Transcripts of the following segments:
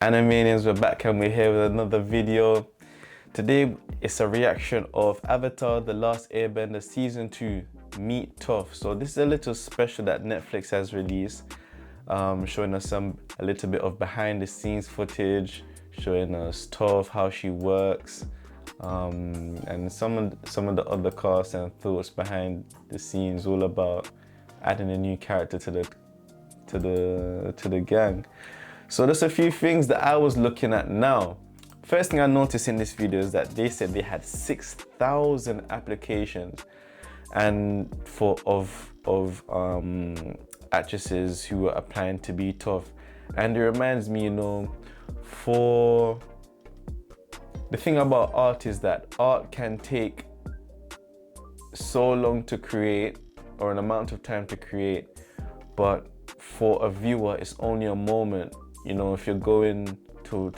Animenians, we're back and we're here with another video. Today it's a reaction of Avatar: The Last Airbender Season 2 Meet Toph. So this is a little special that Netflix has released, showing us a little bit of behind the scenes footage, showing us Toph, how she works, and some of the other cast and thoughts behind the scenes, all about adding a new character to the gang. So there's a few things that I was looking at now. First thing I noticed in this video is that they said they had 6,000 applications and of actresses who were applying to be Toph. And it reminds me, for the thing about art is that art can take so long to create, or an amount of time to create, but for a viewer it's only a moment. If you're going to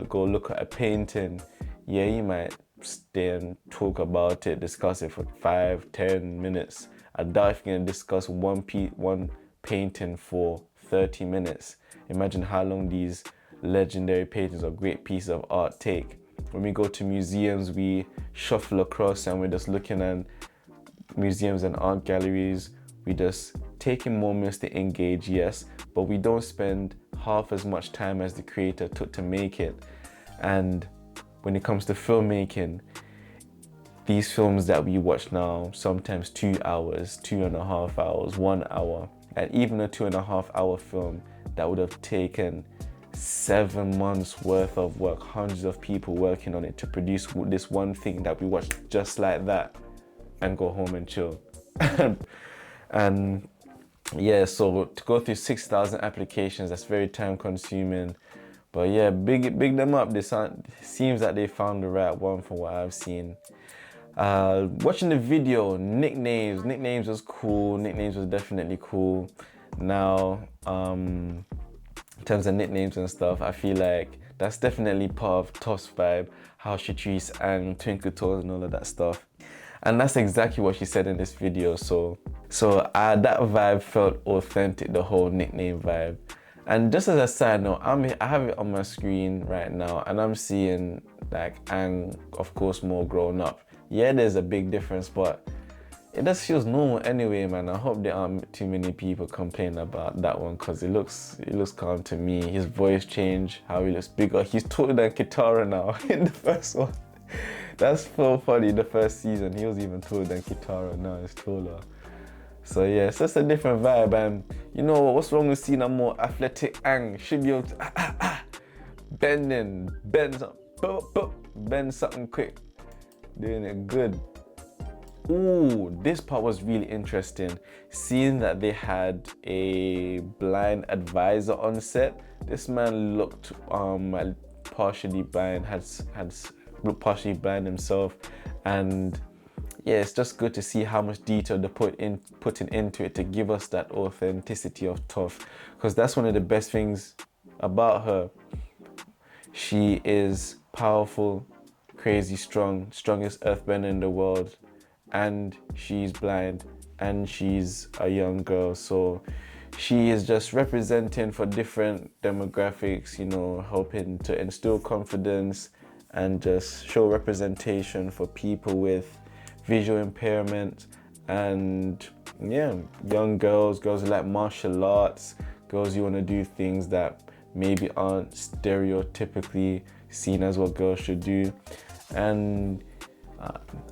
go look at a painting, yeah, you might stay and talk about it, discuss it for 5-10 minutes. I doubt if you're gonna discuss one painting for 30 minutes. Imagine how long these legendary paintings or great pieces of art take. When we go to museums, we shuffle across and we're just looking at museums and art galleries. We just taking moments to engage, yes, but we don't spend half as much time as the creator took to make it. And when it comes to filmmaking, these films that we watch now, sometimes 2 hours, 2.5 hours, 1 hour, and even a 2.5 hour film that would have taken 7 months worth of work, hundreds of people working on it to produce this one thing that we watch just like that and go home and chill. And yeah, so to go through 6,000 applications, that's very time consuming. But yeah, big them up. Seems that they found the right one from what I've seen. Watching the video, nicknames was cool. Nicknames was definitely cool. Now, in terms of nicknames and stuff, I feel like that's definitely part of Toph's vibe, how she treats Aang, Twinkle Toes and all of that stuff. And that's exactly what she said in this video. So that vibe felt authentic, the whole nickname vibe. And just as a side note, I have it on my screen right now and I'm seeing like Aang, of course, more grown up. Yeah, there's a big difference, but it just feels normal anyway, man. I hope there aren't too many people complaining about that one, because it looks calm to me. His voice changed, how he looks bigger. He's taller than Kitara now in the first one. That's so funny. The first season, he was even taller than Kitara. Now he's taller. So yeah, it's just a different vibe. And what's wrong with seeing a more athletic Aang? Should be able to bend something quick, doing it good. Ooh, this part was really interesting. Seeing that they had a blind advisor on set. This man looked partially blind, looked partially blind himself, and yeah, it's just good to see how much detail they're putting into it to give us that authenticity of Toph, because that's one of the best things about her. She is powerful, crazy strong, strongest earthbender in the world, and she's blind and she's a young girl. So she is just representing for different demographics, helping to instill confidence and just show representation for people with visual impairment, and yeah, young girls who like martial arts, girls who want to do things that maybe aren't stereotypically seen as what girls should do. And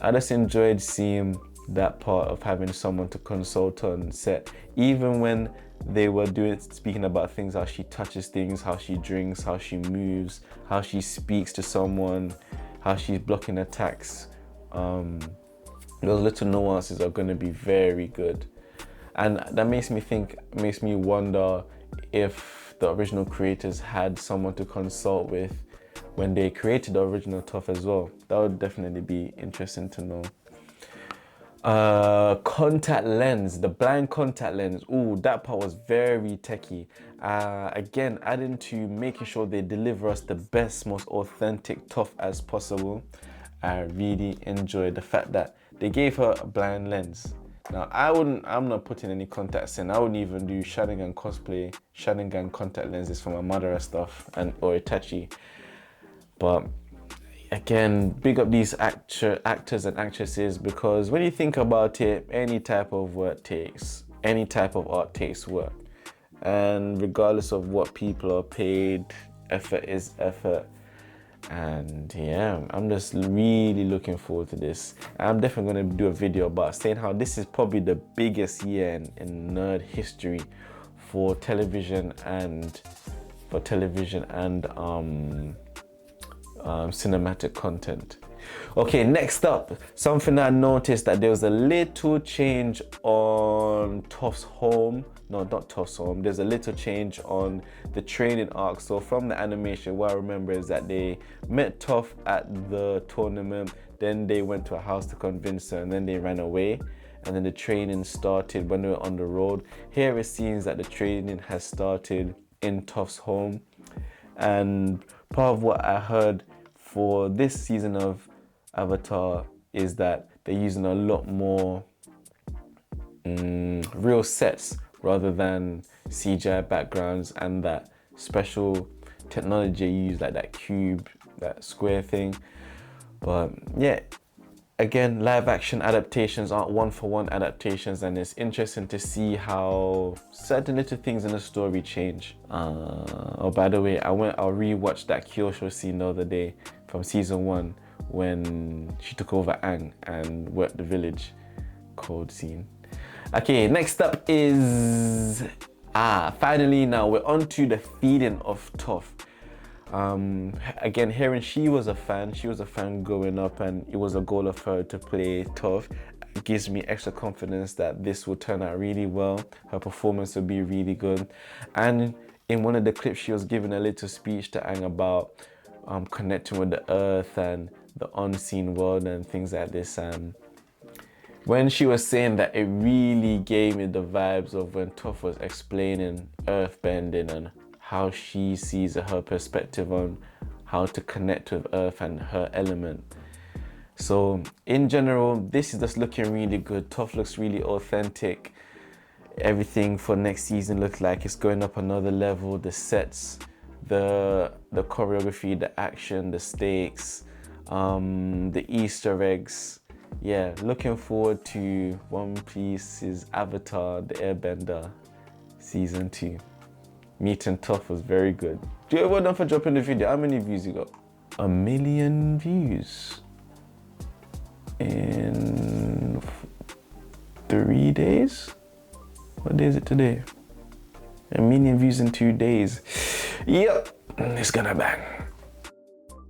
I just enjoyed seeing that part of having someone to consult on set, even when they were speaking about things, how she touches things, how she drinks, how she moves, how she speaks to someone, how she's blocking attacks. Those little nuances are going to be very good, and that makes me wonder if the original creators had someone to consult with when they created the original Toph as well. That would definitely be interesting to know. Contact lens, the blind contact lens. Ooh, that part was very techie. Again, adding to making sure they deliver us the best, most authentic Toph as possible. I really enjoyed the fact that they gave her a blind lens. Now, I'm not putting any contacts in. I wouldn't even do Sharingan cosplay, Sharingan contact lenses for my mother and stuff, or Itachi. But again, big up these actors and actresses, because when you think about it, any type of art takes work. And regardless of what people are paid, effort is effort. And yeah, I'm just really looking forward to this. I'm definitely going to do a video about saying how this is probably the biggest year in nerd history for television and cinematic content. Okay, next up, something I noticed, that there was a little change on Toph's home. No, not Toph's home. There's a little change on the training arc. So from the animation, what I remember is that they met Toph at the tournament, then they went to a house to convince her, and then they ran away. And then the training started when they were on the road. Here it seems that the training has started in Toph's home. And part of what I heard for this season of Avatar is that they're using a lot more real sets rather than CGI backgrounds, and that special technology used, like that cube, that square thing. But yeah, again, live action adaptations aren't one-for-one adaptations, and it's interesting to see how certain little things in the story change. Oh, by the way, I rewatched that Kyosho scene the other day from season 1 when she took over Aang and worked the village. Cold scene. Okay, next up is finally, now we're on to the feeding of Toph. Again, hearing she was a fan growing up, and it was a goal of her to play Toph. It gives me extra confidence that this will turn out really well. Her performance will be really good. And in one of the clips, she was giving a little speech to Aang about connecting with the earth and the unseen world and things like this. And when she was saying that, it really gave me the vibes of when Toph was explaining earthbending and how she sees her perspective on how to connect with Earth and her element. So in general, this is just looking really good. Toph looks really authentic. Everything for next season looks like it's going up another level. The sets, the choreography, the action, the stakes, the Easter eggs. Yeah, looking forward to One Piece's Avatar, the Airbender, season 2. Meeting Toph was very good. Well done for dropping the video. How many views you got? 1 million views in 3 days? What day is it today? 1 million views in 2 days. Yep, it's gonna bang.